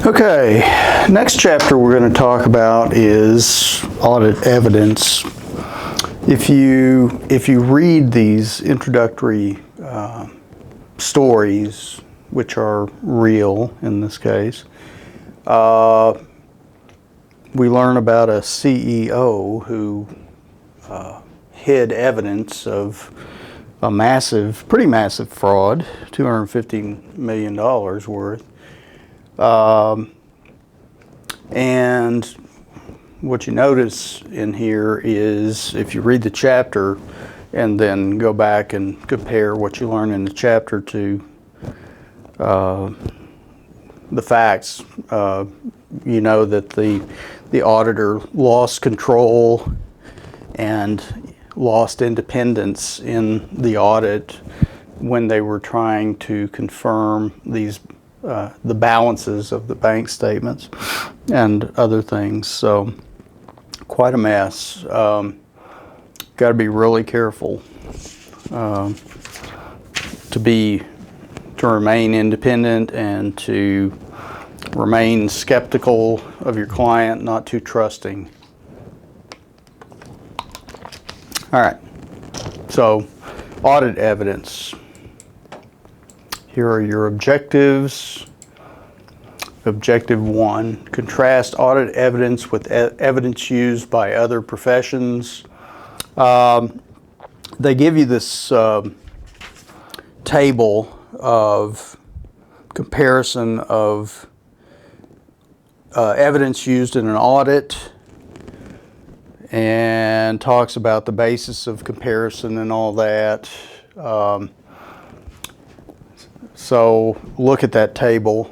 Okay, next chapter we're going to talk about is audit evidence. If you read these introductory stories, which are real in this case, we learn about a CEO who hid evidence of a pretty massive fraud, $250 million worth. And what you notice in here is, if you read the chapter and then go back and compare what you learn in the chapter to the facts, you know that the auditor lost control and lost independence in the audit when they were trying to confirm these the balances of the bank statements and other things. So quite a mess. Got to be really careful to remain independent and to remain skeptical of your client, not too trusting. All right, so audit evidence. Here are your objectives. Objective 1, contrast audit evidence with evidence used by other professions. They give you this table of comparison of evidence used in an audit, and talks about the basis of comparison and all that. So look at that table.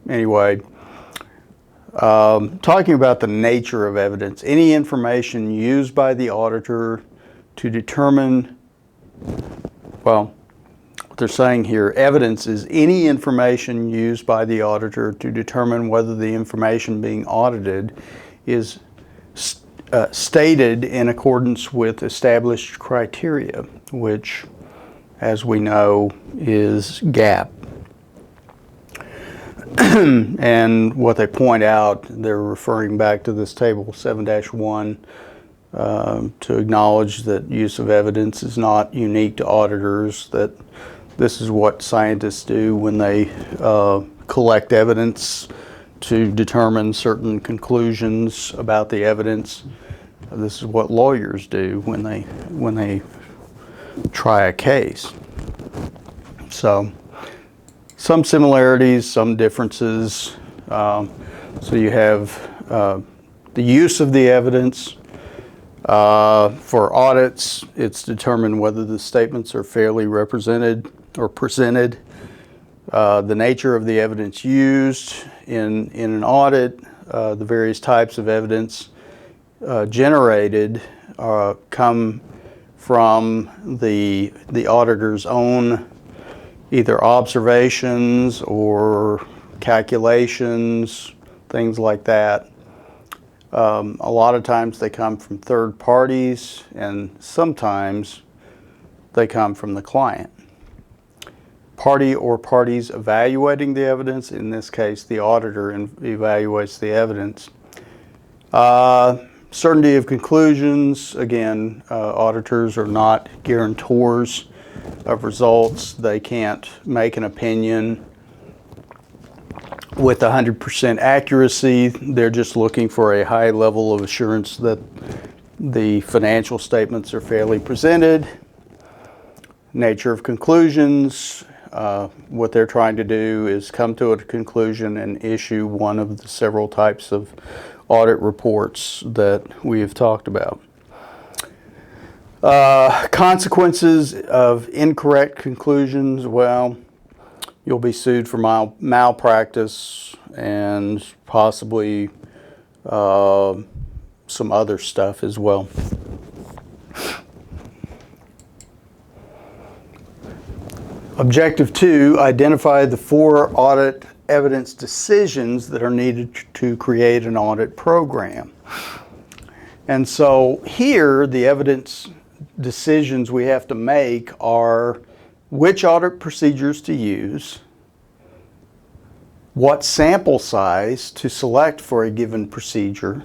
Anyway, talking about the nature of evidence, any information used by the auditor to determine, well, what they're saying here, evidence is any information used by the auditor to determine whether the information being audited is stated in accordance with established criteria, which, as we know, is GAAP. And what they point out, they're referring back to this table 7-1 to acknowledge that use of evidence is not unique to auditors, that this is what scientists do when they collect evidence to determine certain conclusions about the evidence. This is what lawyers do when they try a case. So some similarities, some differences. So you have the use of the evidence. For audits, it's determined whether the statements are fairly represented or presented. The nature of the evidence used in an audit, the various types of evidence generated come from the auditor's own either observations or calculations, things like that. A lot of times they come from third parties, and sometimes they come from the client. Party or parties evaluating the evidence, in this case the auditor evaluates the evidence. Certainty of conclusions, again, auditors are not guarantors of results. They can't make an opinion with 100% accuracy. They're just looking for a high level of assurance that the financial statements are fairly presented. Nature of conclusions, what they're trying to do is come to a conclusion and issue one of the several types of audit reports that we have talked about. Consequences of incorrect conclusions, well, you'll be sued for malpractice and possibly some other stuff as well. Objective 2, identify the 4 audit evidence decisions that are needed to create an audit program. And so here, the evidence decisions we have to make are which audit procedures to use, what sample size to select for a given procedure,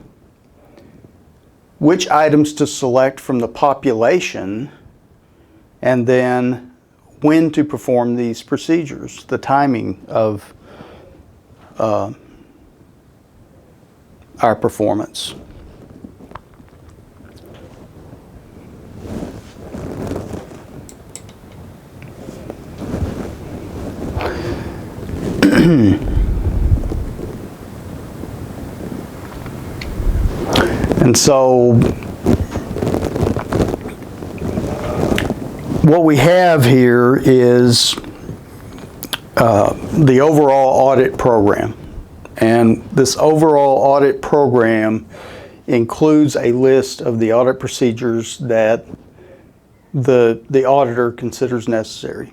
which items to select from the population, and then when to perform these procedures, the timing of our performance. And so what we have here is the overall audit program. And this overall audit program includes a list of the audit procedures that the auditor considers necessary.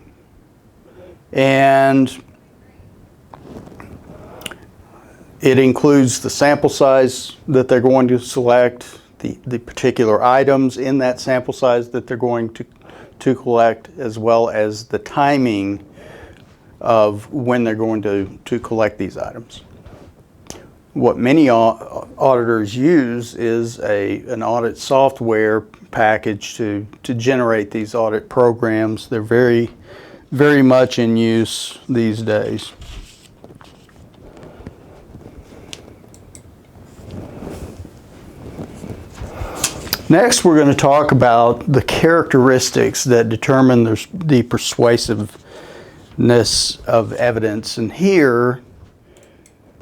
And it includes the sample size that they're going to select, the particular items in that sample size that they're going to collect, as well as the timing of when they're going to collect these items. What many auditors use is an audit software package to generate these audit programs. They're very, very much in use these days. Next, we're going to talk about the characteristics that determine the persuasiveness of evidence. And here,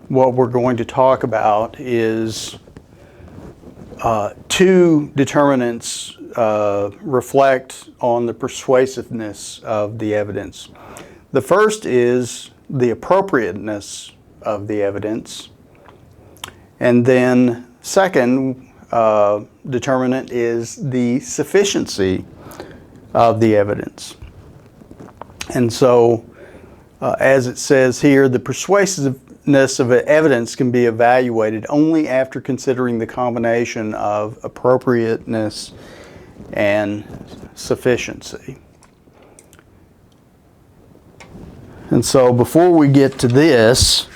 what we're going to talk about is two determinants reflect on the persuasiveness of the evidence. The first is the appropriateness of the evidence. And then second, determinant is the sufficiency of the evidence. And so, as it says here, the persuasiveness of evidence can be evaluated only after considering the combination of appropriateness and sufficiency. And so, before we get to this,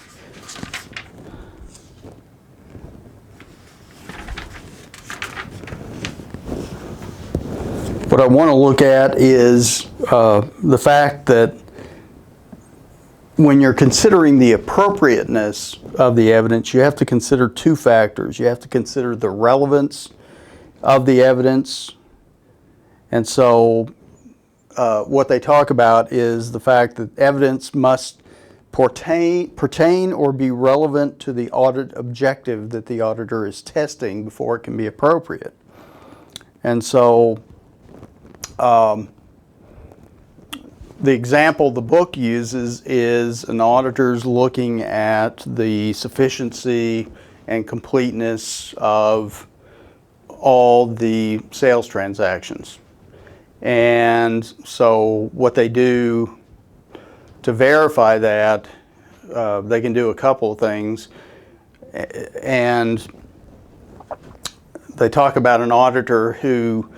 what I want to look at is the fact that when you're considering the appropriateness of the evidence, you have to consider two factors. You have to consider the relevance of the evidence. And so what they talk about is the fact that evidence must pertain or be relevant to the audit objective that the auditor is testing before it can be appropriate. And so the example the book uses is an auditor's looking at the sufficiency and completeness of all the sales transactions. And so what they do to verify that, they can do a couple of things. And they talk about an auditor who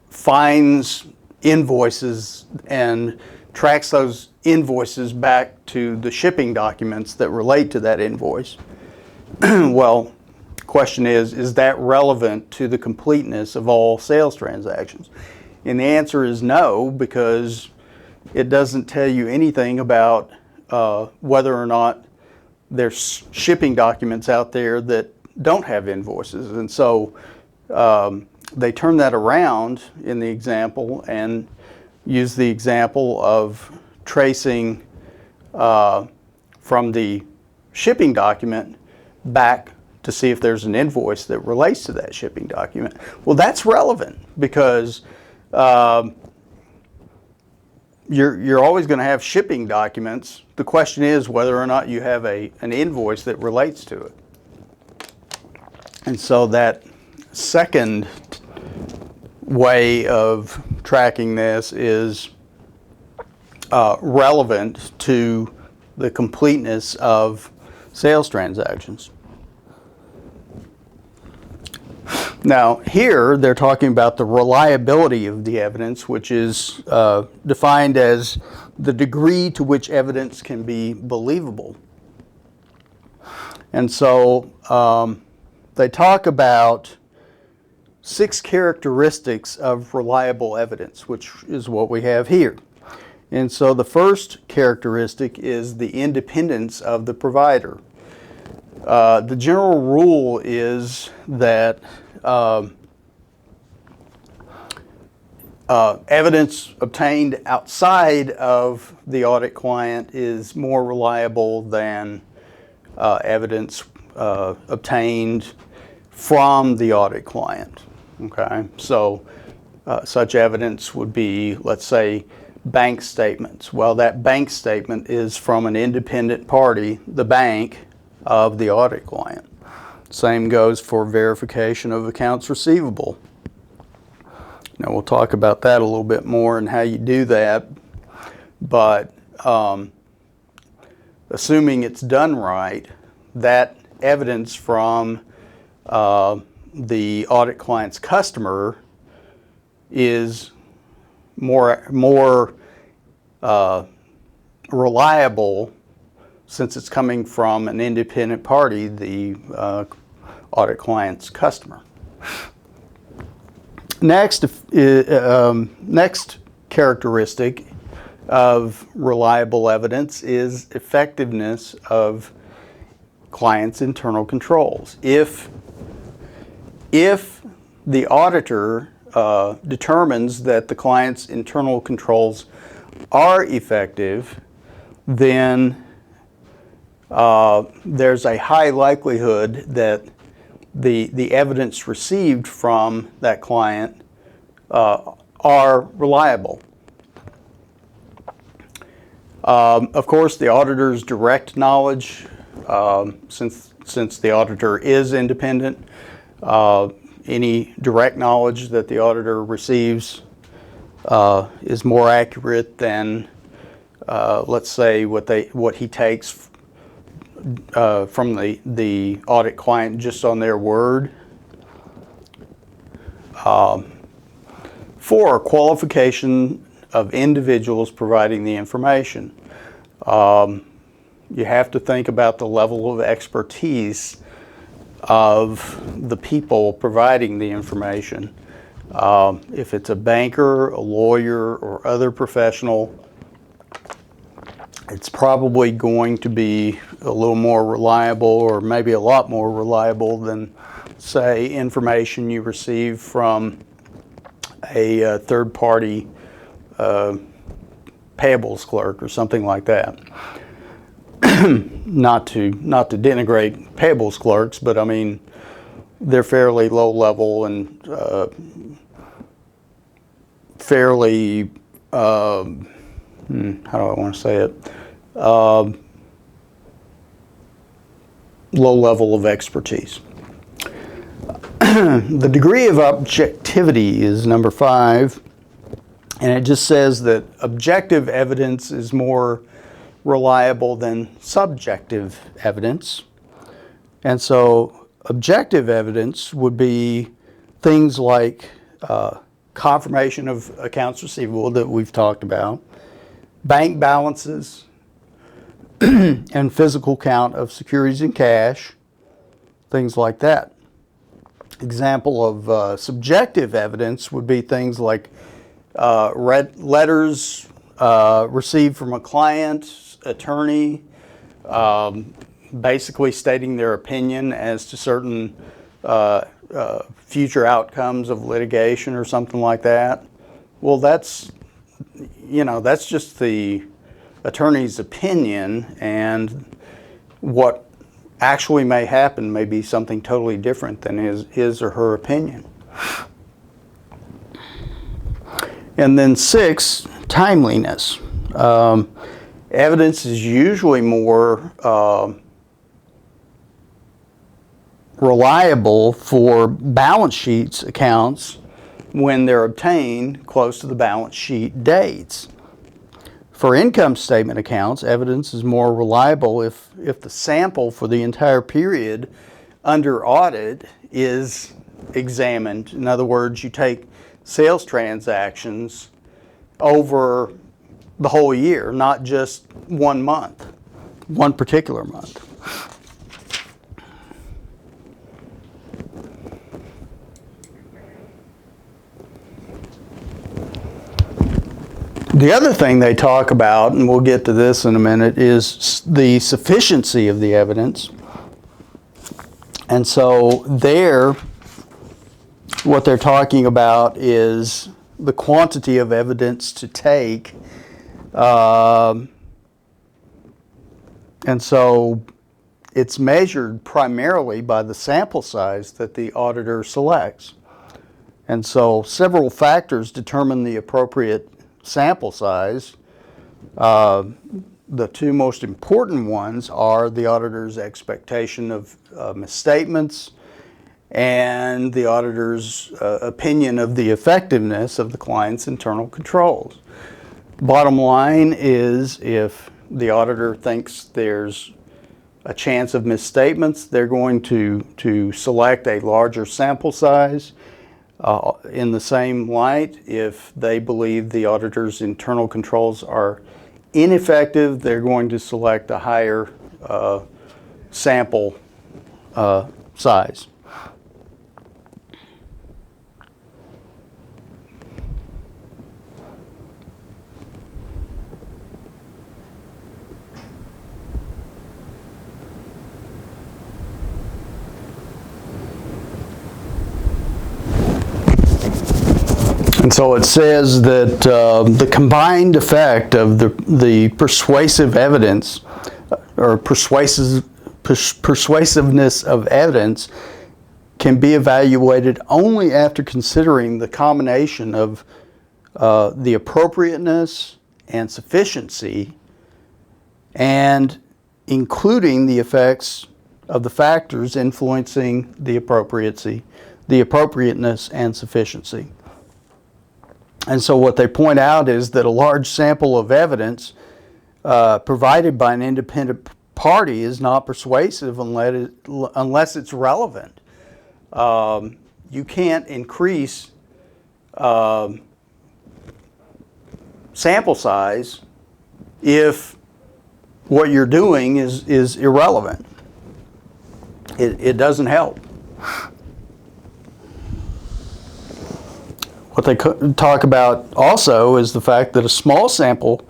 finds invoices and tracks those invoices back to the shipping documents that relate to that invoice. Well, the question is that relevant to the completeness of all sales transactions? And the answer is no, because it doesn't tell you anything about whether or not there's shipping documents out there that don't have invoices. And so they turn that around in the example and use the example of tracing from the shipping document back to see if there's an invoice that relates to that shipping document. Well, that's relevant because you're always going to have shipping documents. The question is whether or not you have an invoice that relates to it. And so that second way of tracking this is relevant to the completeness of sales transactions. Now, here they're talking about the reliability of the evidence, which is defined as the degree to which evidence can be believable. And so they talk about 6 characteristics of reliable evidence, which is what we have here. And so the first characteristic is the independence of the provider. The general rule is that evidence obtained outside of the audit client is more reliable than evidence obtained from the audit client. Okay, so such evidence would be, let's say, bank statements. Well, that bank statement is from an independent party, the bank of the audit client. Same goes for verification of accounts receivable. Now, we'll talk about that a little bit more and how you do that, but assuming it's done right, that evidence from the audit client's customer is more reliable since it's coming from an independent party, the audit client's customer. Next characteristic of reliable evidence is effectiveness of client's internal controls. If the auditor determines that the client's internal controls are effective, then there's a high likelihood that the evidence received from that client are reliable. Of course, the auditor's direct knowledge, since the auditor is independent, any direct knowledge that the auditor receives is more accurate than, let's say, what he takes from the audit client just on their word. 4, qualification of individuals providing the information. You have to think about the level of expertise of the people providing the information. If it's a banker, a lawyer, or other professional, it's probably going to be a little more reliable, or maybe a lot more reliable than, say, information you receive from a third-party payables clerk or something like that. Not to denigrate payables clerks, but I mean, they're fairly low level and fairly how do I want to say it? Low level of expertise. The degree of objectivity is number 5, and it just says that objective evidence is more reliable than subjective evidence. And so objective evidence would be things like confirmation of accounts receivable that we've talked about, bank balances, and physical count of securities and cash, things like that. Example of subjective evidence would be things like letters received from a client, attorney, basically stating their opinion as to certain future outcomes of litigation or something like that. Well, that's just the attorney's opinion, and what actually may happen may be something totally different than his or her opinion. And then 6, timeliness. Evidence is usually more reliable for balance sheets accounts when they're obtained close to the balance sheet dates. For income statement accounts, evidence is more reliable if the sample for the entire period under audit is examined. In other words, you take sales transactions over the whole year, not just 1 month, one particular month. The other thing they talk about, and we'll get to this in a minute, is the sufficiency of the evidence. And so there, what they're talking about is the quantity of evidence to take. And so it's measured primarily by the sample size that the auditor selects. And so several factors determine the appropriate sample size. The two most important ones are the auditor's expectation of misstatements and the auditor's opinion of the effectiveness of the client's internal controls. Bottom line is, if the auditor thinks there's a chance of misstatements, they're going to select a larger sample size. In the same light, if they believe the auditor's internal controls are ineffective, they're going to select a higher sample size. And so it says that the combined effect of the persuasive evidence or persuasiveness of evidence can be evaluated only after considering the combination of the appropriateness and sufficiency, and including the effects of the factors influencing the appropriateness and sufficiency. And so what they point out is that a large sample of evidence provided by an independent party is not persuasive unless it's relevant. You can't increase sample size if what you're doing is irrelevant. It doesn't help. What they talk about also is the fact that a small sample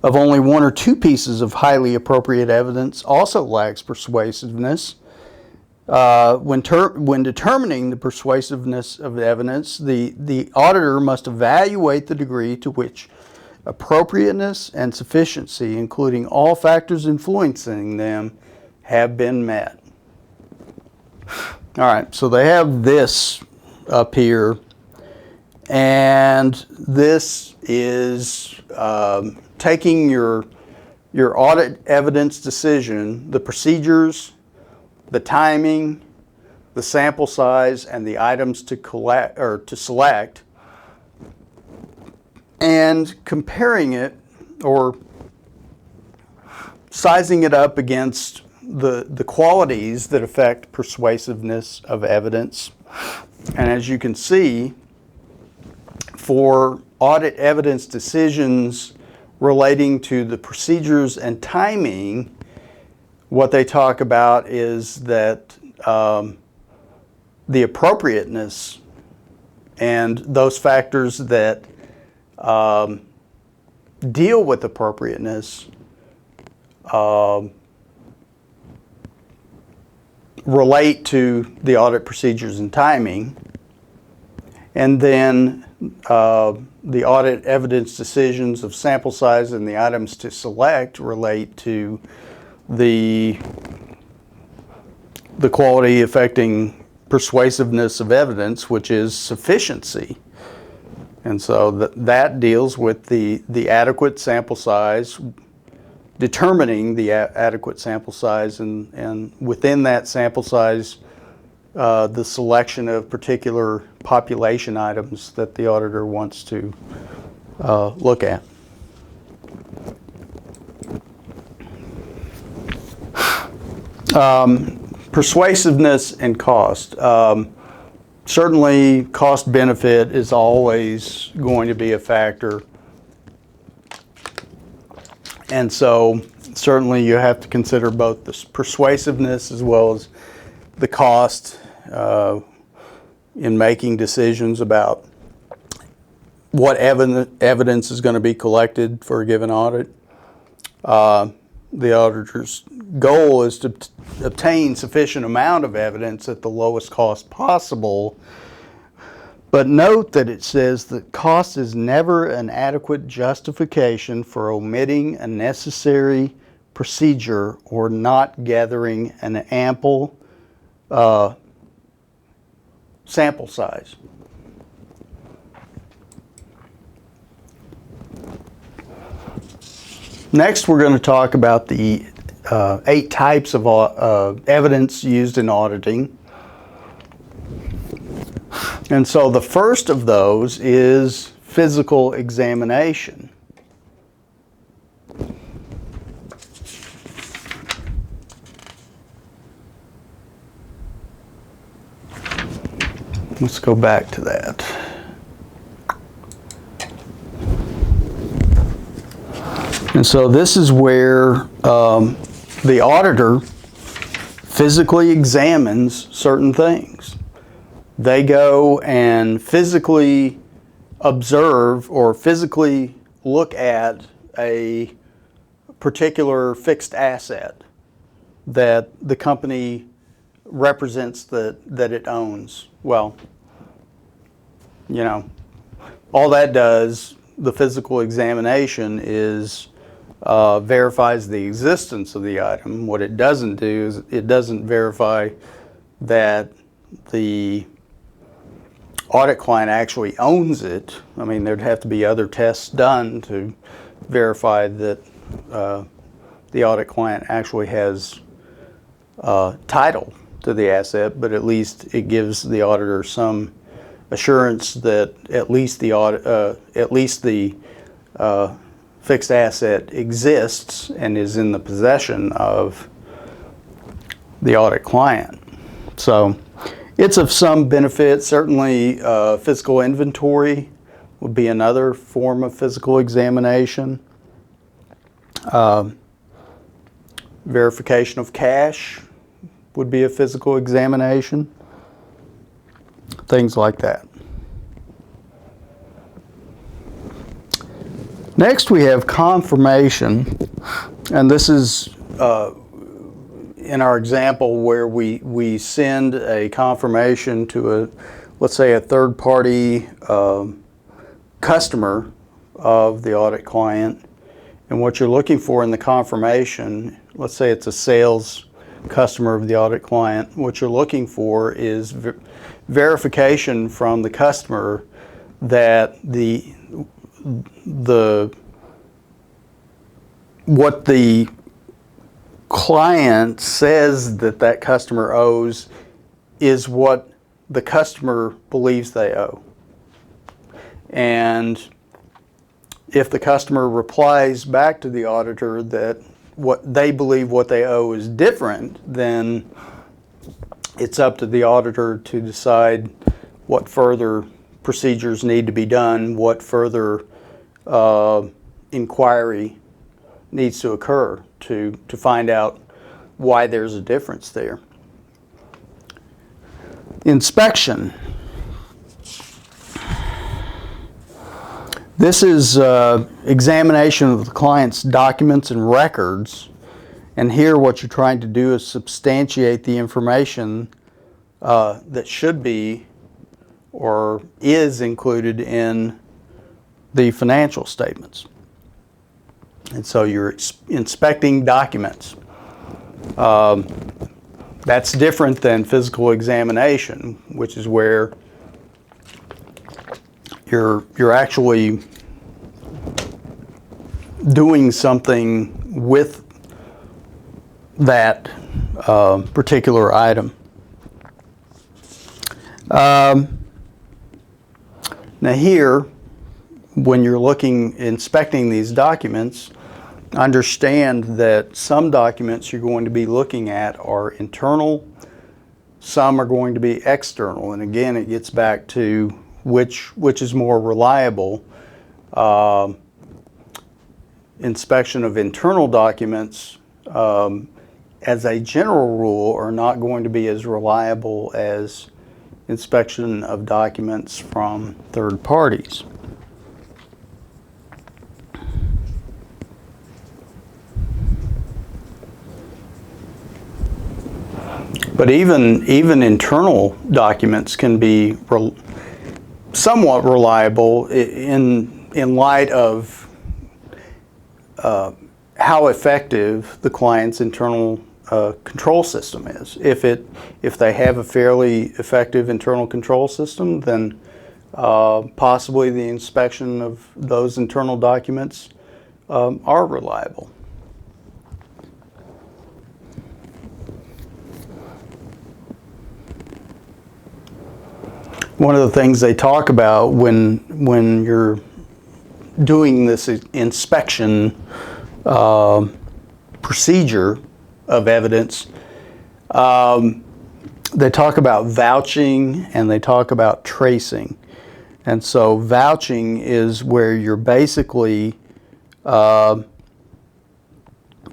of only one or two pieces of highly appropriate evidence also lacks persuasiveness. When determining the persuasiveness of the evidence, the auditor must evaluate the degree to which appropriateness and sufficiency, including all factors influencing them, have been met. All right, so they have this up here. And this is taking your audit evidence decision, the procedures, the timing, the sample size, and the items to collect or to select, and comparing it or sizing it up against the qualities that affect persuasiveness of evidence. And as you can see, for audit evidence decisions relating to the procedures and timing, what they talk about is that the appropriateness and those factors that deal with appropriateness relate to the audit procedures and timing, and then the audit evidence decisions of sample size and the items to select relate to the quality affecting persuasiveness of evidence, which is sufficiency. And so that deals with the adequate sample size, determining the adequate sample size, and within that sample size, the selection of particular population items that the auditor wants to look at. Persuasiveness and cost. Certainly, cost benefit is always going to be a factor. And so certainly you have to consider both the persuasiveness as well as the cost in making decisions about what evidence is going to be collected for a given audit. The auditor's goal is to obtain sufficient amount of evidence at the lowest cost possible. But note that it says that cost is never an adequate justification for omitting a necessary procedure or not gathering an ample sample size. Next, we're going to talk about the 8 types of evidence used in auditing. And so the first of those is physical examination. Let's go back to that. And so this is where the auditor physically examines certain things. They go and physically observe or physically look at a particular fixed asset that the company represents that it owns. Well, you know, all that does, the physical examination, is verifies the existence of the item. What it doesn't do is it doesn't verify that the audit client actually owns it. I mean, there'd have to be other tests done to verify that the audit client actually has title to the asset, but at least it gives the auditor some assurance that at least the fixed asset exists and is in the possession of the audit client. So it's of some benefit. Certainly physical inventory would be another form of physical examination. Verification of cash would be a physical examination. Things like that. Next we have confirmation, and this is in our example where we send a confirmation to let's say a third-party customer of the audit client, and what you're looking for in the confirmation, let's say it's a sales customer of the audit client, what you're looking for is verification from the customer that what the client says that customer owes is what the customer believes they owe. And if the customer replies back to the auditor that what they believe what they owe is different, then it's up to the auditor to decide what further procedures need to be done, what further inquiry needs to occur to find out why there's a difference there. Inspection. This is examination of the client's documents and records, and here what you're trying to do is substantiate the information that should be or is included in the financial statements. And so you're inspecting documents. That's different than physical examination, which is where you're actually doing something with that particular item. Now here, when you're inspecting these documents, understand that some documents you're going to be looking at are internal Some are going to be external, and again, it gets back to which is more reliable. Inspection of internal documents, as a general rule, are not going to be as reliable as inspection of documents from third parties. But even internal documents can be somewhat reliable in light of how effective the client's internal control system is. If they have a fairly effective internal control system, then possibly the inspection of those internal documents are reliable. One of the things they talk about when you're doing this inspection procedure of evidence, they talk about vouching and they talk about tracing. And so vouching is where you're basically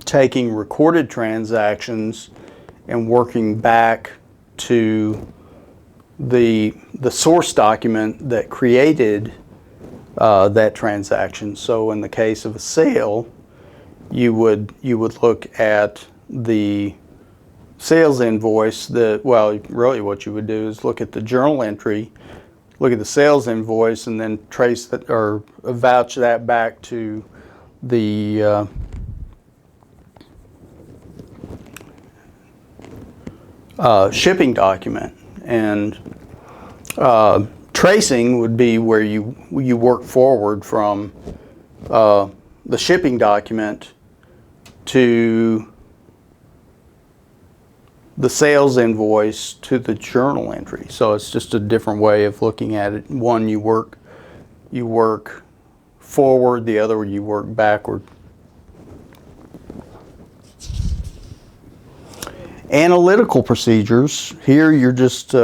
taking recorded transactions and working back to the source document that created that transaction. So in the case of a sale, you would look at the sales invoice. Really what you would do is look at the journal entry, look at the sales invoice, and then trace that or vouch that back to the shipping document. And tracing would be where you work forward from the shipping document to the sales invoice to the journal entry. So it's just a different way of looking at it. One, you work forward, the other you work backward. Analytical procedures, here you're just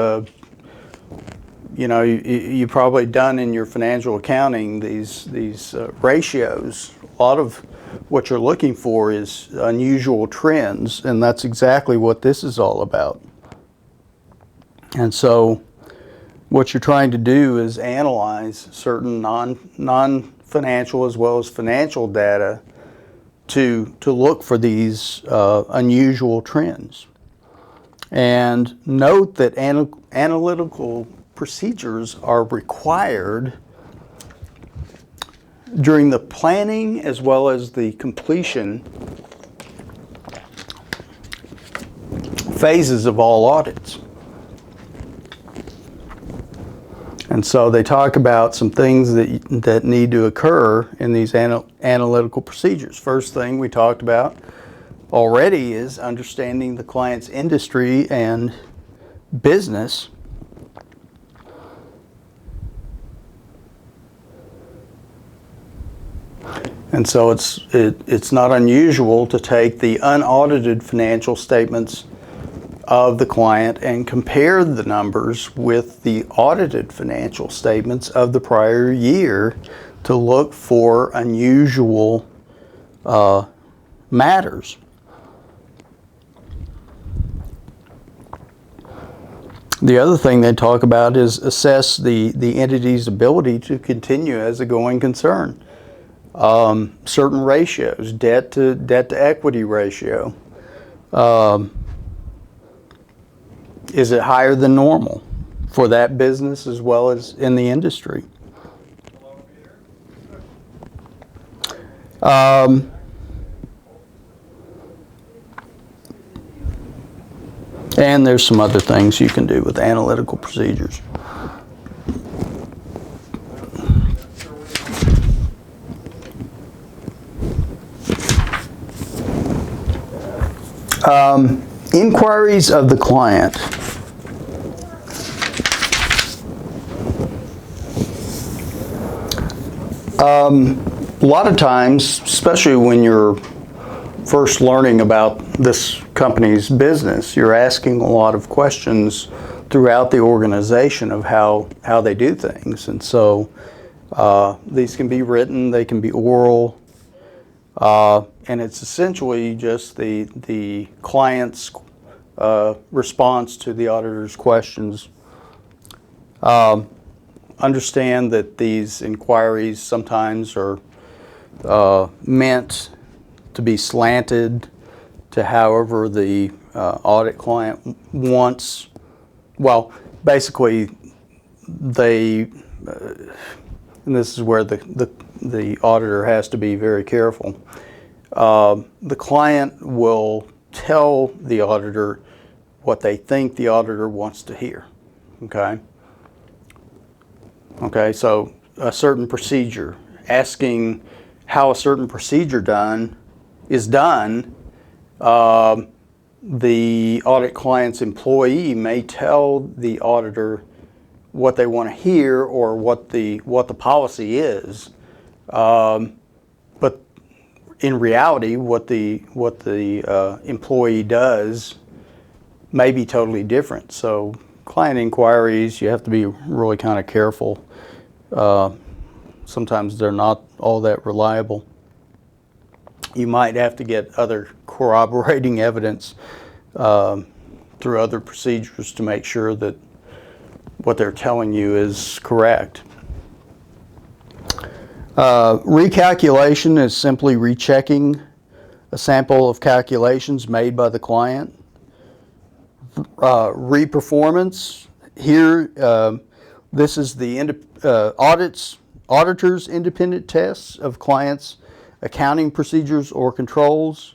you probably done in your financial accounting these ratios. A lot of what you're looking for is unusual trends, and that's exactly what this is all about. And so what you're trying to do is analyze certain non-financial as well as financial data to look for these unusual trends. And note that analytical procedures are required during the planning as well as the completion phases of all audits. And so they talk about some things that need to occur in these analytical procedures. First thing we talked about already is understanding the client's industry and business. And so it's not unusual to take the unaudited financial statements of the client and compare the numbers with the audited financial statements of the prior year to look for unusual matters. The other thing they talk about is assess the entity's ability to continue as a going concern. Certain ratios, debt to equity ratio. Is it higher than normal for that business as well as in the industry? And there's some other things you can do with analytical procedures. Inquiries of the client. A lot of times, especially when you're first learning about this company's business. You're asking a lot of questions throughout the organization of how they do things. And so these can be written, they can be oral, and it's essentially just the client's response to the auditor's questions. Understand that these inquiries sometimes are meant to be slanted to however the audit client wants. Well, basically, and this is where the auditor has to be very careful. The client will tell the auditor what they think the auditor wants to hear. Okay, so a certain procedure, asking how a certain procedure is done, the audit client's employee may tell the auditor what they want to hear or what the policy is, but in reality, what the employee does may be totally different. So client inquiries, you have to be really kind of careful. Sometimes they're not all that reliable. You might have to get other corroborating evidence through other procedures to make sure that what they're telling you is correct. Recalculation is simply rechecking a sample of calculations made by the client. Reperformance, here this is the auditor's independent tests of clients' accounting procedures or controls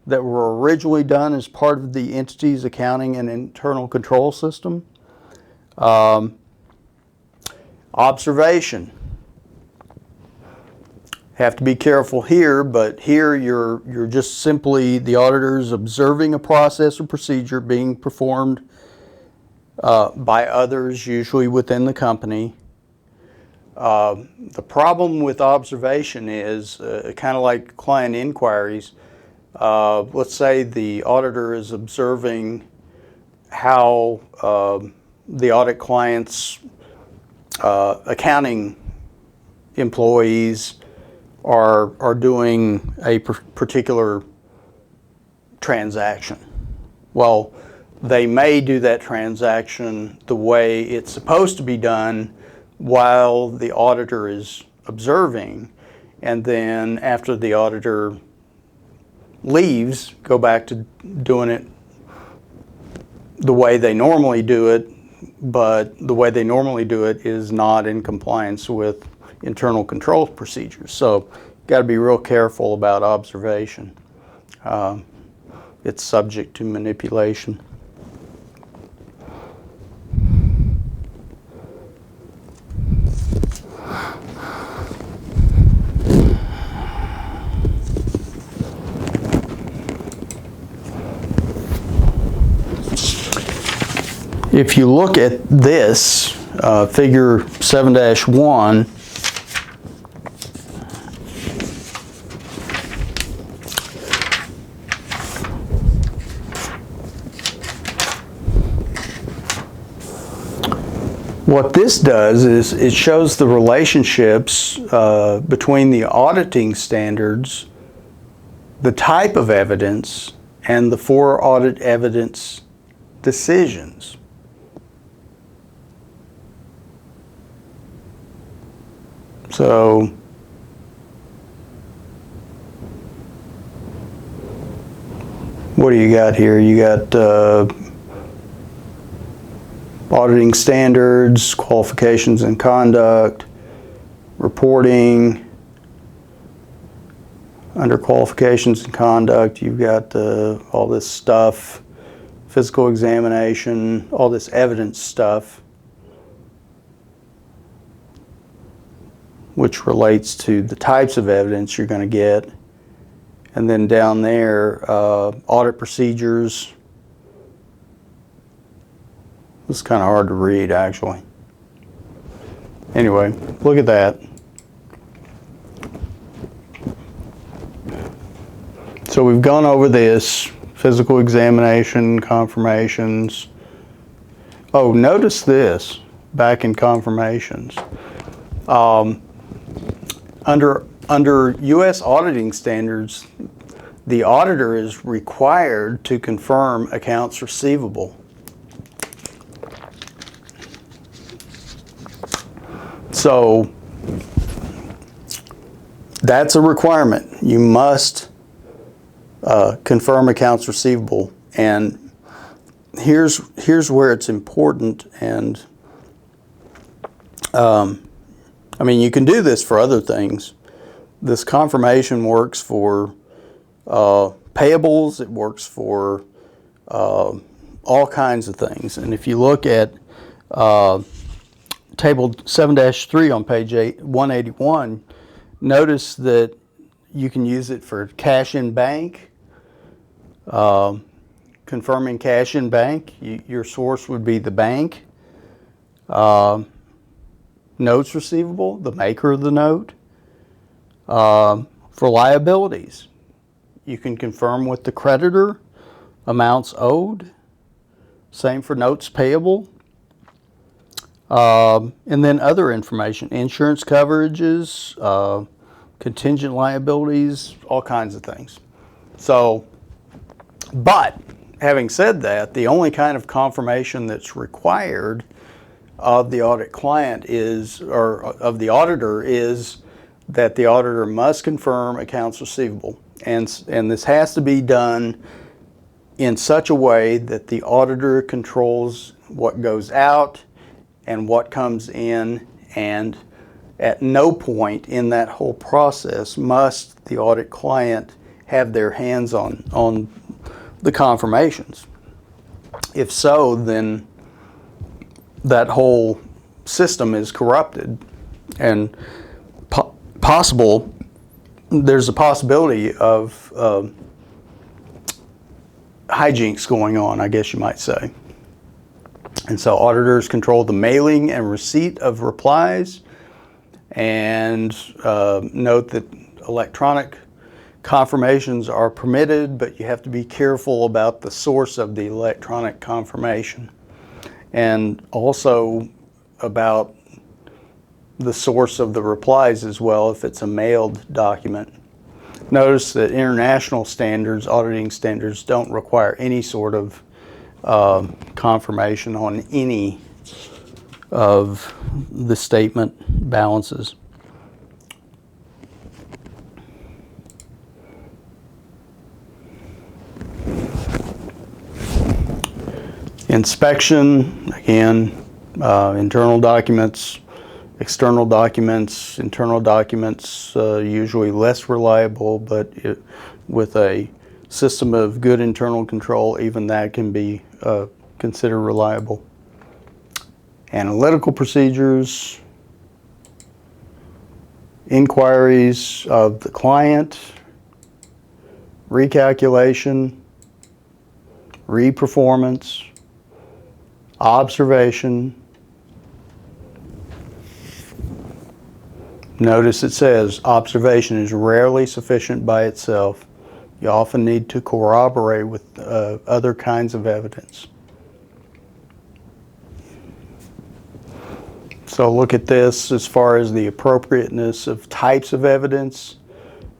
that were originally done as part of the entity's accounting and internal control system. Observation. Have to be careful here, but here you're just simply the auditor's observing a process or procedure being performed by others, usually within the company. The problem with observation is kind of like client inquiries. Let's say the auditor is observing how the audit client's accounting employees are doing a particular transaction. Well, they may do that transaction the way it's supposed to be done while the auditor is observing, and then after the auditor leaves, go back to doing it the way they normally do it, but the way they normally do it is not in compliance with internal control procedures. So got to be real careful about observation. It's subject to manipulation. If you look at this, figure 7-1, what this does is it shows the relationships between the auditing standards, the type of evidence, and the 4 audit evidence decisions. So what do you got here? You got auditing standards, qualifications and conduct, reporting. Under qualifications and conduct, you've got all this stuff, physical examination, all this evidence stuff, which relates to the types of evidence you're going to get. And then down there, audit procedures. It's kind of hard to read, actually. Anyway, look at that. So we've gone over this physical examination, confirmations. Oh, notice this back in confirmations. Under U.S. auditing standards, the auditor is required to confirm accounts receivable. So that's a requirement. You must confirm accounts receivable. And here's where it's important. And I mean, you can do this for other things. This confirmation works for payables. It works for all kinds of things. And if you look at Table 7-3 on page 181, notice that you can use it for cash in bank, confirming cash in bank. Your source would be the bank. Notes receivable, the maker of the note. For liabilities, you can confirm with the creditor amounts owed. Same for notes payable. And then other information, insurance coverages, contingent liabilities, all kinds of things. So, but having said that, the only kind of confirmation that's required of the audit client is, or of the auditor, is that the auditor must confirm accounts receivable. And this has to be done in such a way that the auditor controls what goes out and what comes in, and at no point in that whole process must the audit client have their hands on the confirmations. If so, then that whole system is corrupted, and there's a possibility of hijinks going on, I guess you might say. And so auditors control the mailing and receipt of replies, and note that electronic confirmations are permitted, but you have to be careful about the source of the electronic confirmation, and also about the source of the replies as well if it's a mailed document. Notice that international standards, auditing standards, don't require any sort of confirmation on any of the statement balances. Inspection, again, internal documents, external documents. Internal documents usually less reliable, but with a system of good internal control, even that can be considered reliable. Analytical procedures, inquiries of the client, recalculation, reperformance, observation. Notice it says observation is rarely sufficient by itself. You often need to corroborate with other kinds of evidence. So look at this as far as the appropriateness of types of evidence.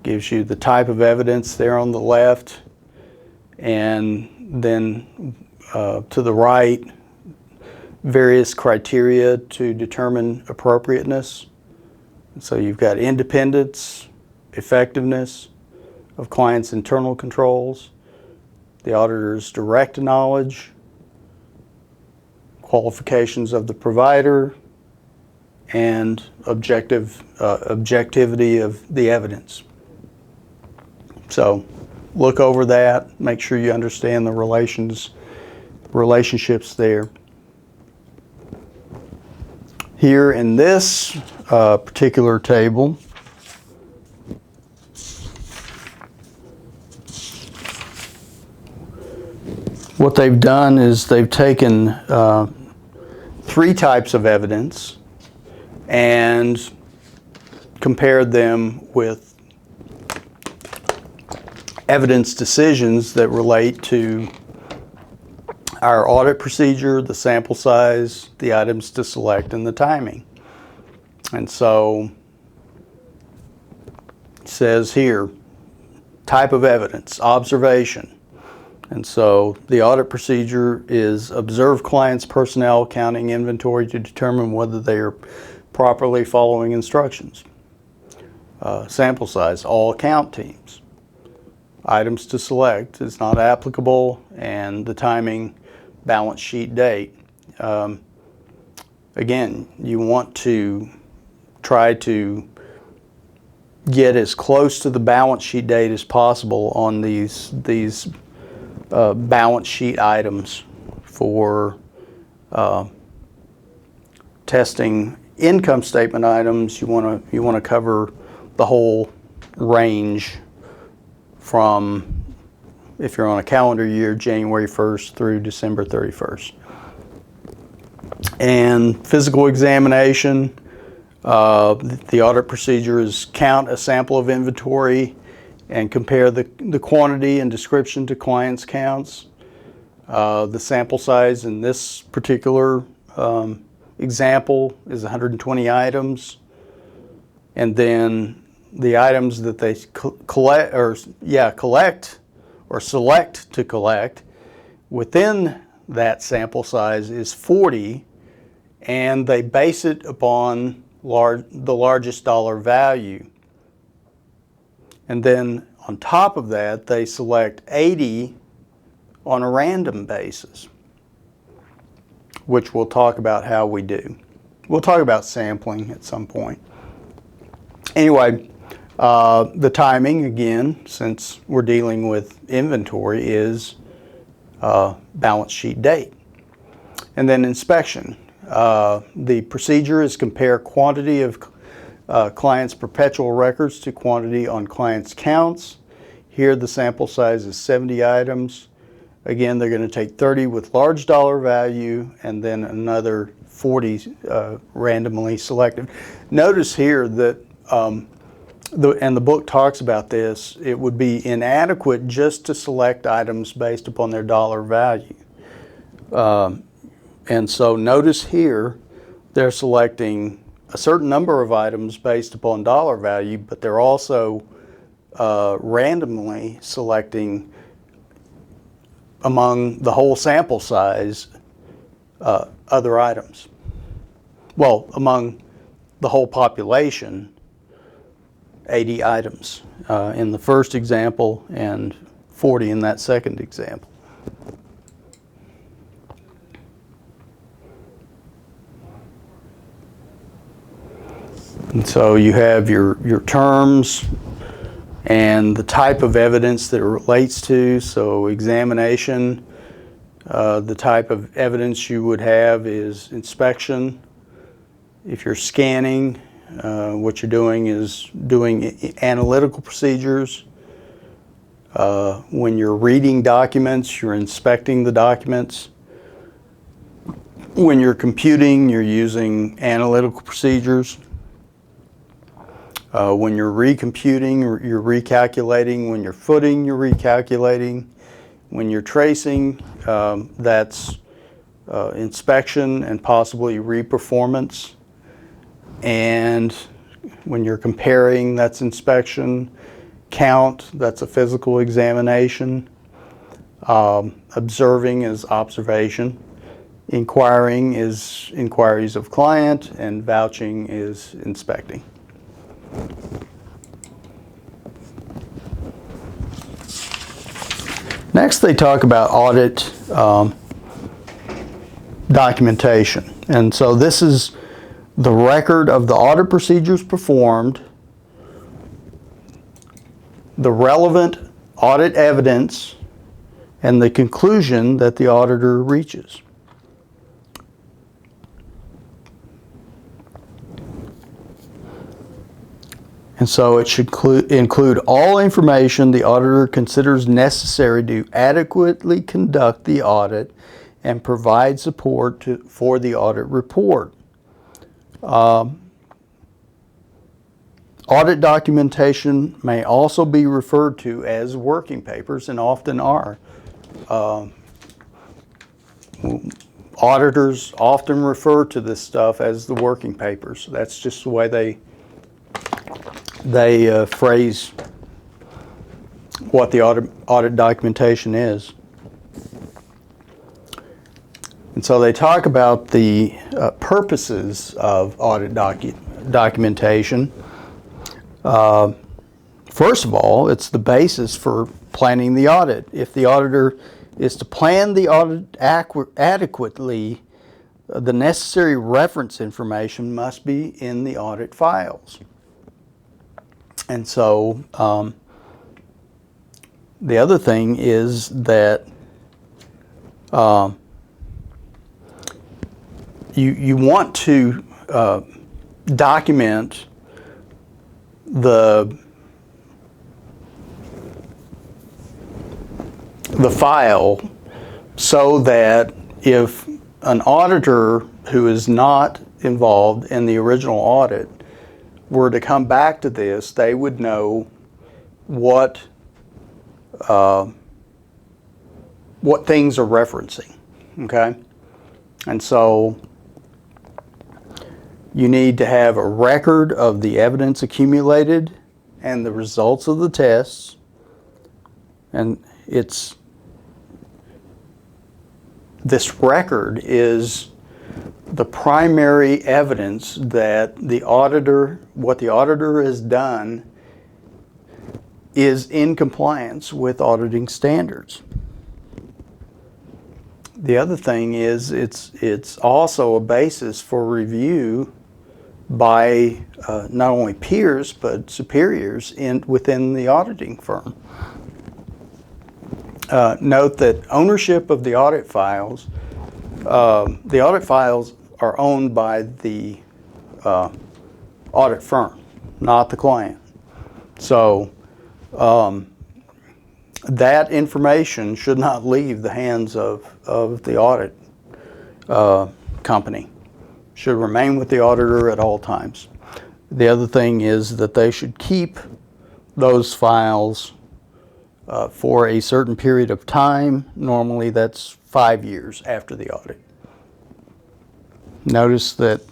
Gives you the type of evidence there on the left, and then to the right, various criteria to determine appropriateness. So you've got independence, effectiveness of client's internal controls, the auditor's direct knowledge, qualifications of the provider, and objectivity of the evidence. So look over that, make sure you understand the relationships there. Here in this particular table, what they've done is they've taken 3 types of evidence and compared them with evidence decisions that relate to our audit procedure, the sample size, the items to select, and the timing. And so it says here, type of evidence, observation. And so the audit procedure is observe clients' personnel, accounting, inventory to determine whether they are properly following instructions. Sample size, all account teams. Items to select is not applicable, and the timing, balance sheet date. Again, you want to try to get as close to the balance sheet date as possible on these balance sheet items for testing. Income statement items, you want to cover the whole range from, if you're on a calendar year, January 1st through December 31st. And physical examination, the audit procedure is count a sample of inventory and compare the quantity and description to clients' counts. The sample size in this particular example is 120 items. And then the items that they collect or select to collect within that sample size is 40, and they base it upon the largest dollar value. And then on top of that, they select 80 on a random basis, which we'll talk about how we do. We'll talk about sampling at some point. Anyway, the timing, again, since we're dealing with inventory, is balance sheet date. And then inspection. The procedure is compare quantity of clients' perpetual records to quantity on clients' counts. Here the sample size is 70 items. Again, they're going to take 30 with large dollar value and then another 40 randomly selected. Notice here that, and the book talks about this, it would be inadequate just to select items based upon their dollar value. And so notice here, they're selecting a certain number of items based upon dollar value, but they're also randomly selecting among the whole sample size other items. Well, among the whole population, 80 items in the first example and 40 in that second example. And so you have your terms and the type of evidence that it relates to. So examination, the type of evidence you would have is inspection. If you're scanning, what you're doing is doing analytical procedures. When you're reading documents, you're inspecting the documents. When you're computing, you're using analytical procedures. When you're recomputing, you're recalculating. When you're footing, you're recalculating. When you're tracing, that's inspection and possibly reperformance. And when you're comparing, that's inspection. Count, that's a physical examination. Observing is observation. Inquiring is inquiries of client, and vouching is inspecting. Next, they talk about audit documentation. And so this is the record of the audit procedures performed, the relevant audit evidence, and the conclusion that the auditor reaches. And so it should include all information the auditor considers necessary to adequately conduct the audit and provide support for the audit report. Audit documentation may also be referred to as working papers, and often are. Auditors often refer to this stuff as the working papers. That's just the way they phrase what the audit documentation is. And so they talk about the purposes of audit documentation. First of all, it's the basis for planning the audit. If the auditor is to plan the audit adequately, the necessary reference information must be in the audit files. And so the other thing is that you want to document the file so that if an auditor who is not involved in the original audit were to come back to this, they would know what things are referencing, okay? And so you need to have a record of the evidence accumulated and the results of the tests, and this record is the primary evidence that what the auditor has done is in compliance with auditing standards. The other thing is it's also a basis for review by not only peers but superiors within the auditing firm. Note that ownership of the audit files are owned by the audit firm, not the client. So that information should not leave the hands of the audit company. Should remain with the auditor at all times. The other thing is that they should keep those files for a certain period of time. Normally that's 5 years after the audit. Notice that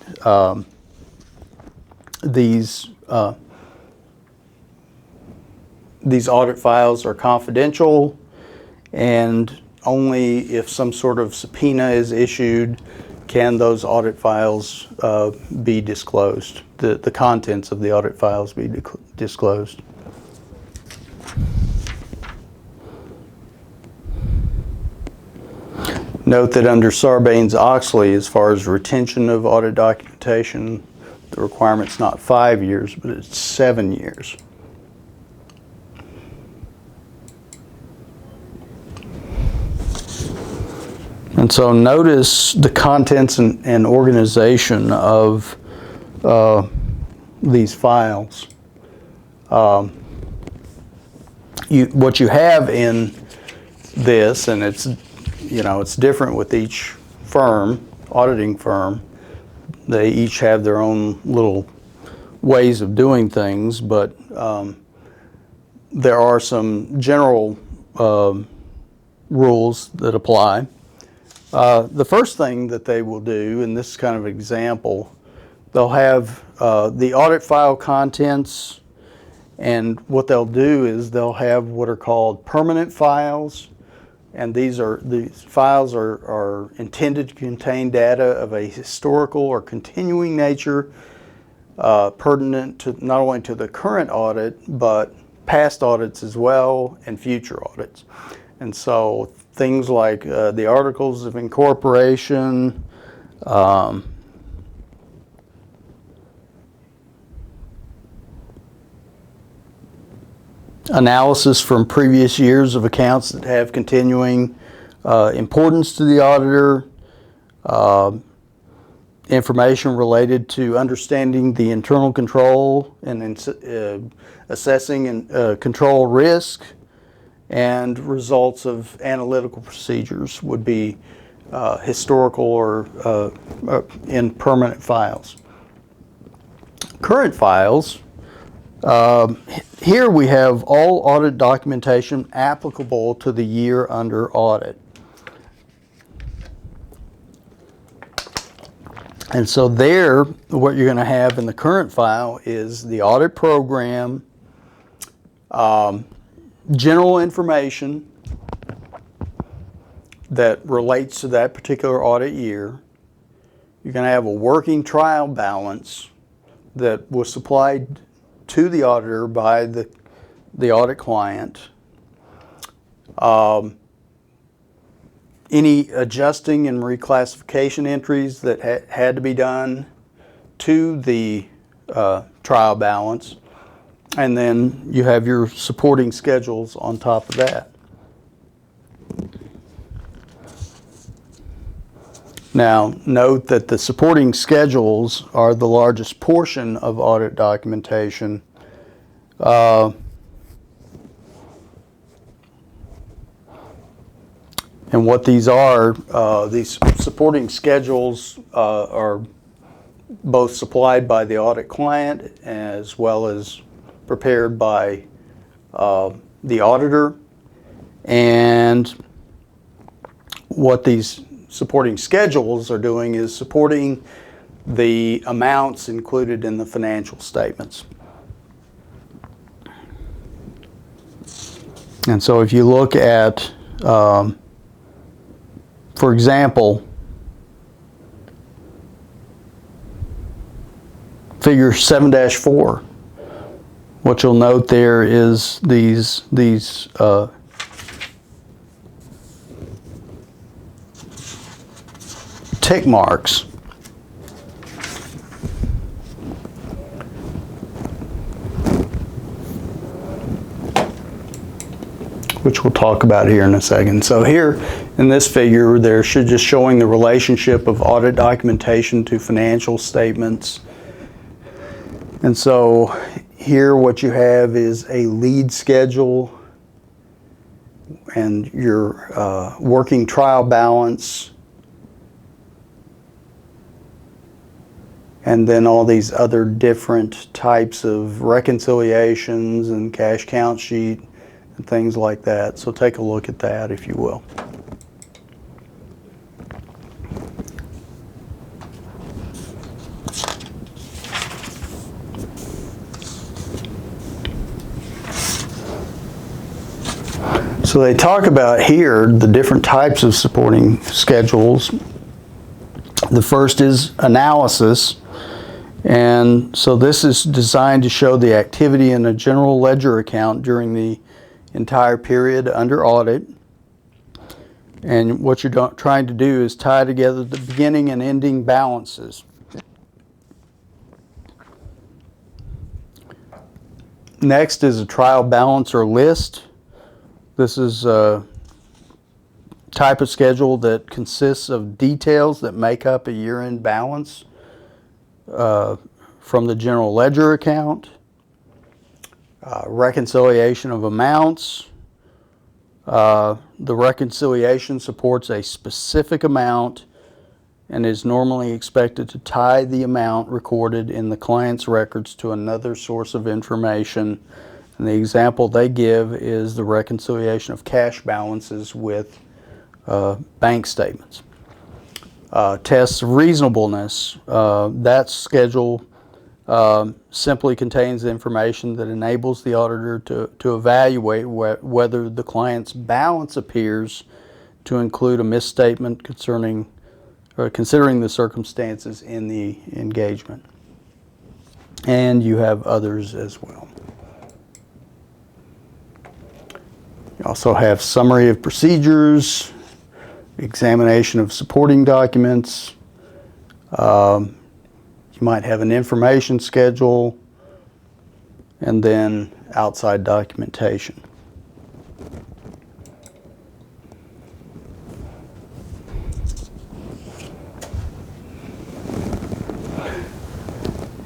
these audit files are confidential, and only if some sort of subpoena is issued can those audit files be disclosed, the contents of the audit files be disclosed. Note that under Sarbanes-Oxley, as far as retention of audit documentation, the requirement's not 5 years, but it's 7 years. And so notice the contents and organization of these files. What you have in this, and it's different with each firm, auditing firm. They each have their own little ways of doing things, but there are some general rules that apply. The first thing that they will do, and this is kind of an example, they'll have the audit file contents, and what they'll do is they'll have what are called permanent files, and these files are intended to contain data of a historical or continuing nature, pertinent to not only to the current audit but past audits as well and future audits. And so things like the articles of incorporation, analysis from previous years of accounts that have continuing importance to the auditor, information related to understanding the internal control and assessing and control risk, and results of analytical procedures would be historical or in permanent files. Current files Here we have all audit documentation applicable to the year under audit. And so there, what you're going to have in the current file is the audit program, general information that relates to that particular audit year. You're going to have a working trial balance that was supplied to the auditor by the audit client. Any adjusting and reclassification entries that had to be done to the trial balance. And then you have your supporting schedules on top of that. Now, note that the supporting schedules are the largest portion of audit documentation. And what these are, these supporting schedules are both supplied by the audit client as well as prepared by the auditor. And what these supporting schedules are doing is supporting the amounts included in the financial statements. And so if you look at, for example, figure 7-4, what you'll note there is these tick marks. Which we'll talk about here in a second. So here in this figure, they're just showing the relationship of audit documentation to financial statements. And so here what you have is a lead schedule and your working trial balance, and then all these other different types of reconciliations and cash count sheet and things like that. So take a look at that if you will. So they talk about here the different types of supporting schedules. The first is analysis. And so this is designed to show the activity in a general ledger account during the entire period under audit. And what you're trying to do is tie together the beginning and ending balances. Next is a trial balance or list. This is a type of schedule that consists of details that make up a year-end balance from the general ledger account, reconciliation of amounts. The reconciliation supports a specific amount and is normally expected to tie the amount recorded in the client's records to another source of information. And the example they give is the reconciliation of cash balances with bank statements. Tests of reasonableness. That schedule simply contains the information that enables the auditor to evaluate whether the client's balance appears to include a misstatement considering the circumstances in the engagement. And you have others as well. You also have summary of procedures, examination of supporting documents. You might have an information schedule, and then outside documentation.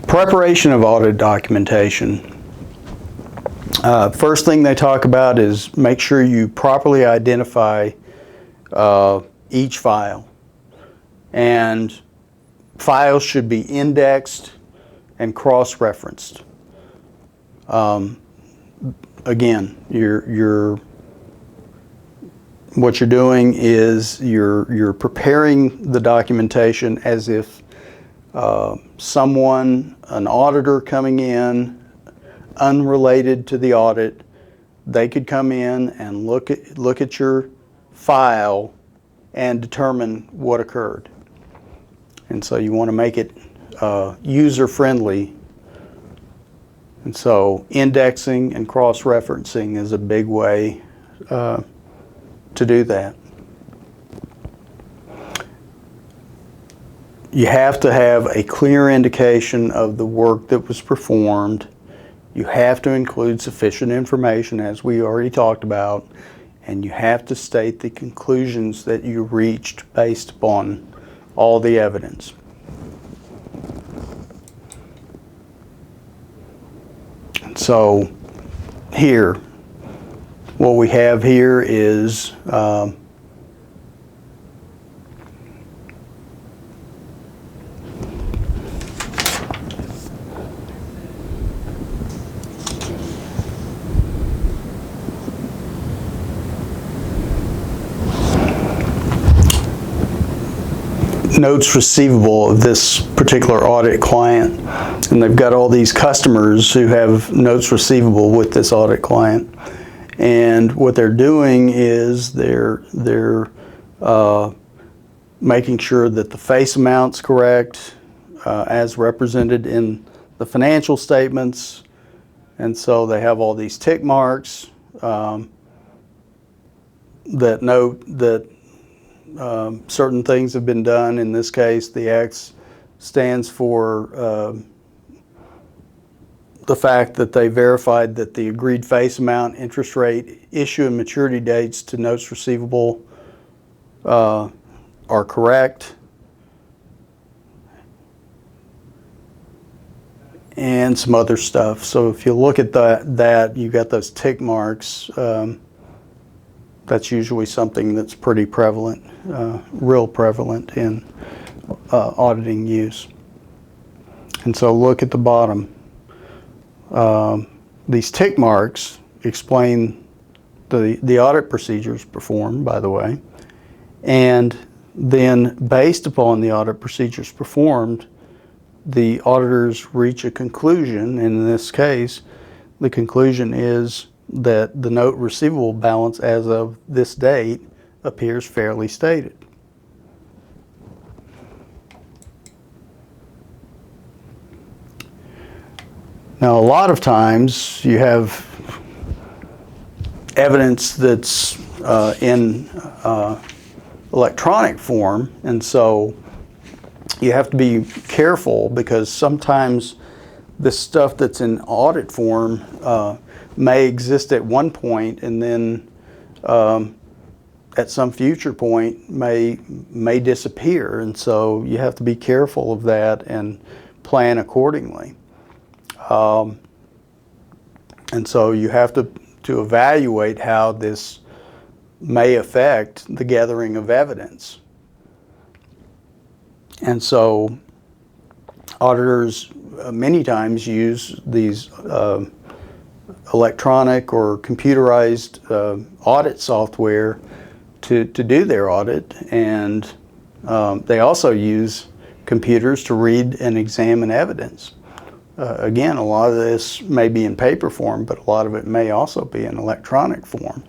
Preparation of audit documentation. First thing they talk about is make sure you properly identify each file. And files should be indexed and cross-referenced. Again, what you're doing is you're preparing the documentation as if someone, an auditor coming in, unrelated to the audit, they could come in and look at your file and determine what occurred. And so you want to make it user-friendly. And so indexing and cross-referencing is a big way to do that. You have to have a clear indication of the work that was performed. You have to include sufficient information, as we already talked about, and you have to state the conclusions that you reached based upon all the evidence. So here, what we have here is notes receivable of this particular audit client, and they've got all these customers who have notes receivable with this audit client, and what they're doing is they're making sure that the face amount's correct as represented in the financial statements, and so they have all these tick marks that note that certain things have been done. In this case, the X stands for the fact that they verified that the agreed face amount, interest rate, issue and maturity dates to notes receivable are correct. And some other stuff. So if you look at that you got those tick marks. That's usually something that's pretty prevalent, real prevalent in auditing use. And so look at the bottom. These tick marks explain the audit procedures performed, by the way, and then based upon the audit procedures performed, the auditors reach a conclusion. In this case, the conclusion is that the note receivable balance as of this date appears fairly stated. Now, a lot of times you have evidence that's in electronic form, and so you have to be careful because sometimes this stuff that's in audit form may exist at one point and then at some future point may disappear, and so you have to be careful of that and plan accordingly. And so you have to evaluate how this may affect the gathering of evidence. And so auditors many times use these electronic or computerized audit software to do their audit, and they also use computers to read and examine evidence. Again, a lot of this may be in paper form, but a lot of it may also be in electronic form.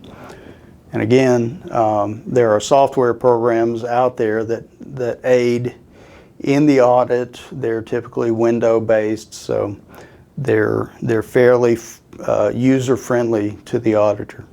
And again, there are software programs out there that aid in the audit. They're typically window-based, so they're fairly user-friendly to the auditor.